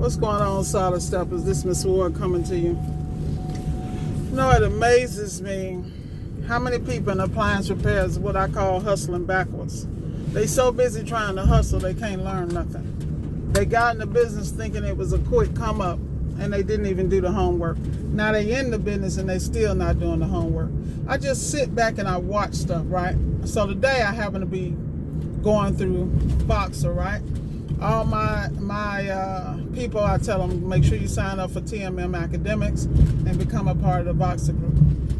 What's going on, Solid Steppers? This Miss Ward coming to you. You know, it amazes me how many people in appliance repairs, what I call hustling backwards. They so busy trying to hustle, they can't learn nothing. They got in the business thinking it was a quick come up, and they didn't even do the homework. Now they in the business and they still not doing the homework. I just sit back and I watch stuff, right? So today I happen to be going through Voxer, right? All my people, I tell them, make sure you sign up for TMM Academics and become a part of the Voxer group.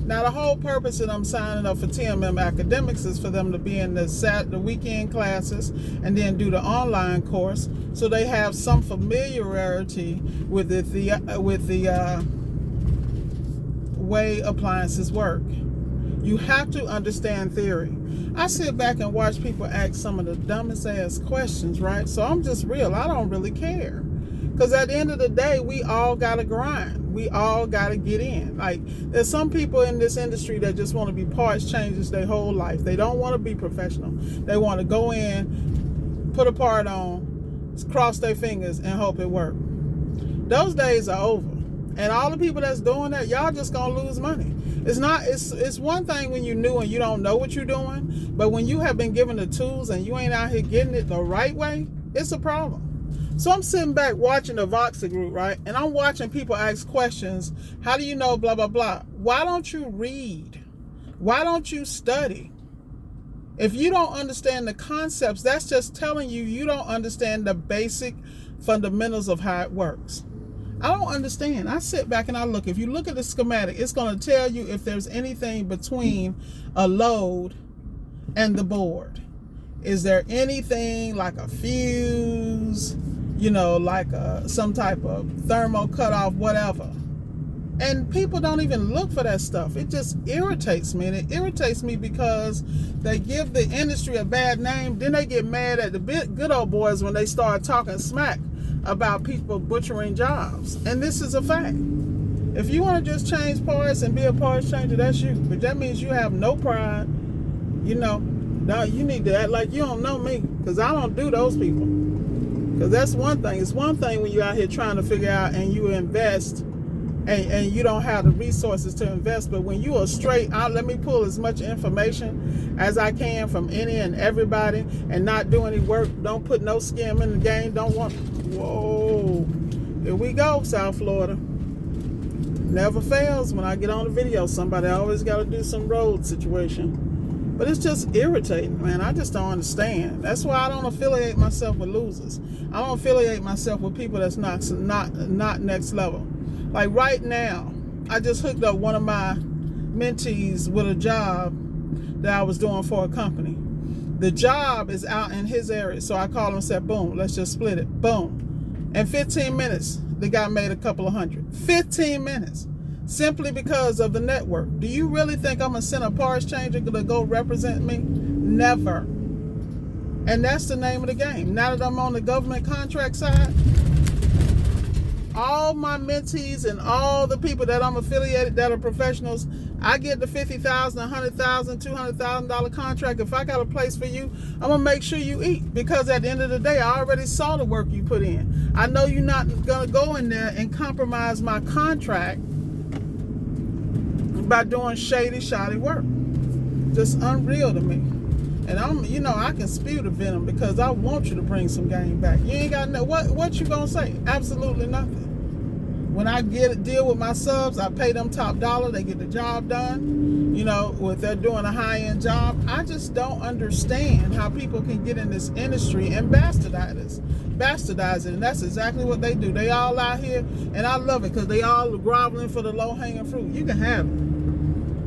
Now, the whole purpose of them signing up for TMM Academics is for them to be in the weekend classes and then do the online course, so they have some familiarity with the way appliances work. You have to understand theory. I sit back and watch people ask some of the dumbest ass questions, right? So I'm just real. I don't really care. Because at the end of the day, we all got to grind. We all got to get in. Like, there's some people in this industry that just want to be parts changers their whole life. They don't want to be professional. They want to go in, put a part on, cross their fingers, and hope it works. Those days are over. And all the people that's doing that, y'all just going to lose money. It's one thing when you're new and you don't know what you're doing, but when you have been given the tools and you ain't out here getting it the right way, it's a problem. So I'm sitting back watching the Voxer group, right? And I'm watching people ask questions. How do you know blah, blah, blah? Why don't you read? Why don't you study? If you don't understand the concepts, that's just telling you you don't understand the basic fundamentals of how it works. I don't understand. I sit back and I look. If you look at the schematic, it's going to tell you if there's anything between a load and the board. Is there anything like a fuse, like some type of thermal cutoff, whatever? And people don't even look for that stuff. It just irritates me. And it irritates me because they give the industry a bad name. Then they get mad at the good old boys when they start talking smack about people butchering jobs. And this is a fact. If you want to just change parts and be a parts changer, that's you. But that means you have no pride. Now you need to act like you don't know me, because I don't do those people. Because that's one thing. It's one thing when you're out here trying to figure out and you invest and you don't have the resources to invest. But when you are straight out, let me pull as much information as I can from any and everybody and not do any work. Don't put no skim in the game. Whoa, here we go, South Florida. Never fails when I get on the video. Somebody always got to do some road situation. But it's just irritating, man. I just don't understand. That's why I don't affiliate myself with losers. I don't affiliate myself with people that's not next level. Like right now, I just hooked up one of my mentees with a job that I was doing for a company. The job is out in his area, so I called him and said, boom, let's just split it. Boom. In 15 minutes, the guy made a couple of hundred. 15 minutes. Simply because of the network. Do you really think I'm going to send a parts changer to go represent me? Never. And that's the name of the game. Now that I'm on the government contract side, all my mentees and all the people that I'm affiliated that are professionals, I get the $50,000, $100,000, $200,000 contract. If I got a place for you, I'm going to make sure you eat. Because at the end of the day, I already saw the work you put in. I know you're not going to go in there and compromise my contract by doing shoddy work. Just unreal to me. And I can spew the venom because I want you to bring some game back. You ain't got no, what you gonna say? Absolutely nothing. When I deal with my subs, I pay them top dollar, they get the job done. If they're doing a high-end job, I just don't understand how people can get in this industry and bastardize it. And that's exactly what they do. They all out here, and I love it because they all groveling for the low-hanging fruit. You can have it.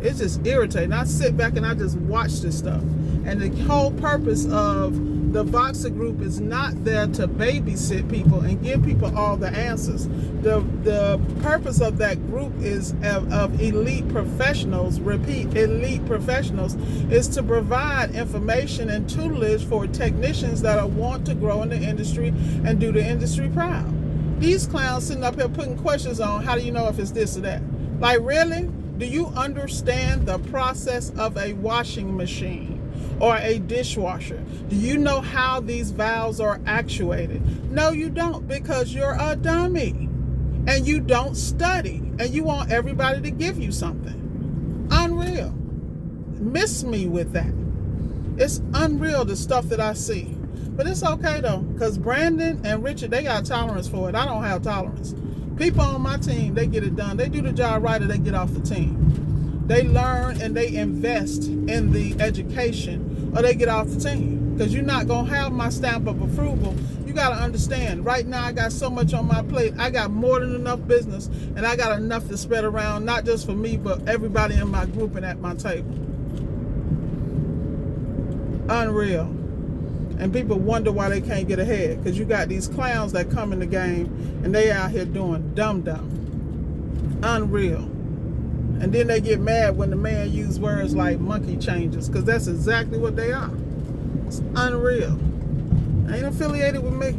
It's just irritating. I sit back and I just watch this stuff. And the whole purpose of the Voxer group is not there to babysit people and give people all the answers. The purpose of that group is of elite professionals, repeat, elite professionals, is to provide information and tutelage for technicians that want to grow in the industry and do the industry proud. These clowns sitting up here putting questions on, how do you know if it's this or that? Like, really? Do you understand the process of a washing machine? or a dishwasher? Do you know how these valves are actuated? No, you don't, because you're a dummy and you don't study and you want everybody to give you something. Unreal. Miss me with that. It's unreal, the stuff that I see. But it's okay though, because Brandon and Richard, they got tolerance for it. I don't have tolerance. People on my team, they get it done. They do the job right or they get off the team. They learn and they invest in the education or they get off the team. Because you're not going to have my stamp of approval. You got to understand, right now I got so much on my plate. I got more than enough business and I got enough to spread around, not just for me, but everybody in my group and at my table. Unreal. And people wonder why they can't get ahead, because you got these clowns that come in the game and they out here doing dumb. Unreal. And then they get mad when the man use words like monkey changes, because that's exactly what they are. It's unreal. Ain't affiliated with me.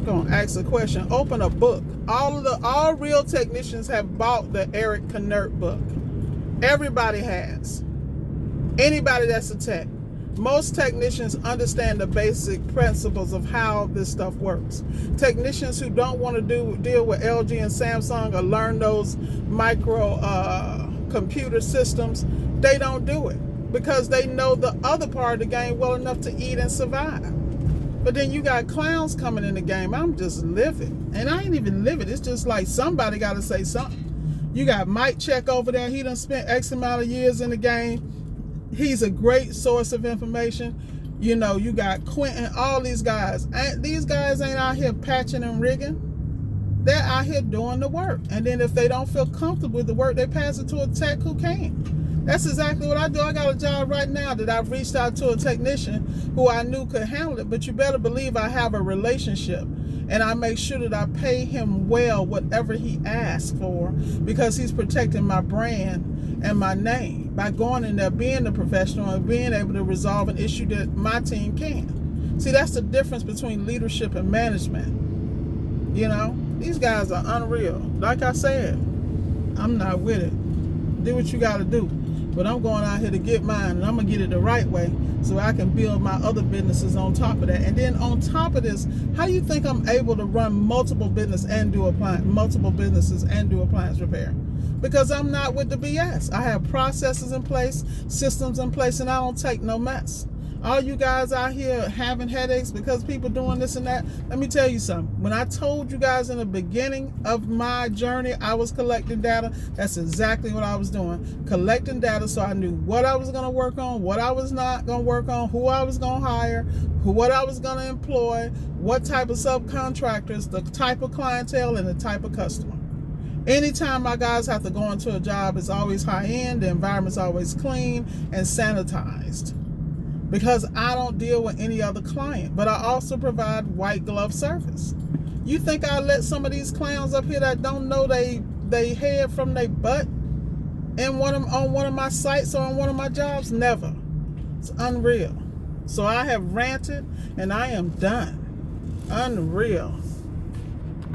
Gonna ask a question. Open a book. All real technicians have bought the Eric Knert book. Everybody has. Anybody that's a tech. Most technicians understand the basic principles of how this stuff works. Technicians who don't want to deal with LG and Samsung or learn those micro computer systems, they don't do it because they know the other part of the game well enough to eat and survive. But then you got clowns coming in the game. I'm just livid. And I ain't even livid. It's just like somebody got to say something. You got Mike Check over there. He done spent X amount of years in the game. He's a great source of information. You know, you got Quentin, all these guys. These guys ain't out here patching and rigging. They're out here doing the work. And then if they don't feel comfortable with the work, they pass it to a tech who can. That's exactly what I do. I got a job right now that I've reached out to a technician who I knew could handle it. But you better believe I have a relationship. And I make sure that I pay him well whatever he asks for, because he's protecting my brand and my name by going in there, being a professional and being able to resolve an issue that my team can. See, that's the difference between leadership and management. You know, these guys are unreal. Like I said, I'm not with it. Do what you got to do. But I'm going out here to get mine, and I'm going to get it the right way so I can build my other businesses on top of that. And then on top of this, how do you think I'm able to run multiple businesses and do appliance repair? Because I'm not with the BS. I have processes in place, systems in place, and I don't take no mess. All you guys out here having headaches because people doing this and that, let me tell you something. When I told you guys in the beginning of my journey I was collecting data, that's exactly what I was doing. Collecting data so I knew what I was going to work on, what I was not going to work on, who I was going to hire, what I was going to employ, what type of subcontractors, the type of clientele, and the type of customer. Anytime my guys have to go into a job, it's always high end, the environment's always clean and sanitized. Because I don't deal with any other client, but I also provide white glove service. You think I let some of these clowns up here that don't know they head from their butt on one of my sites or on one of my jobs? Never. It's unreal. So I have ranted and I am done. Unreal.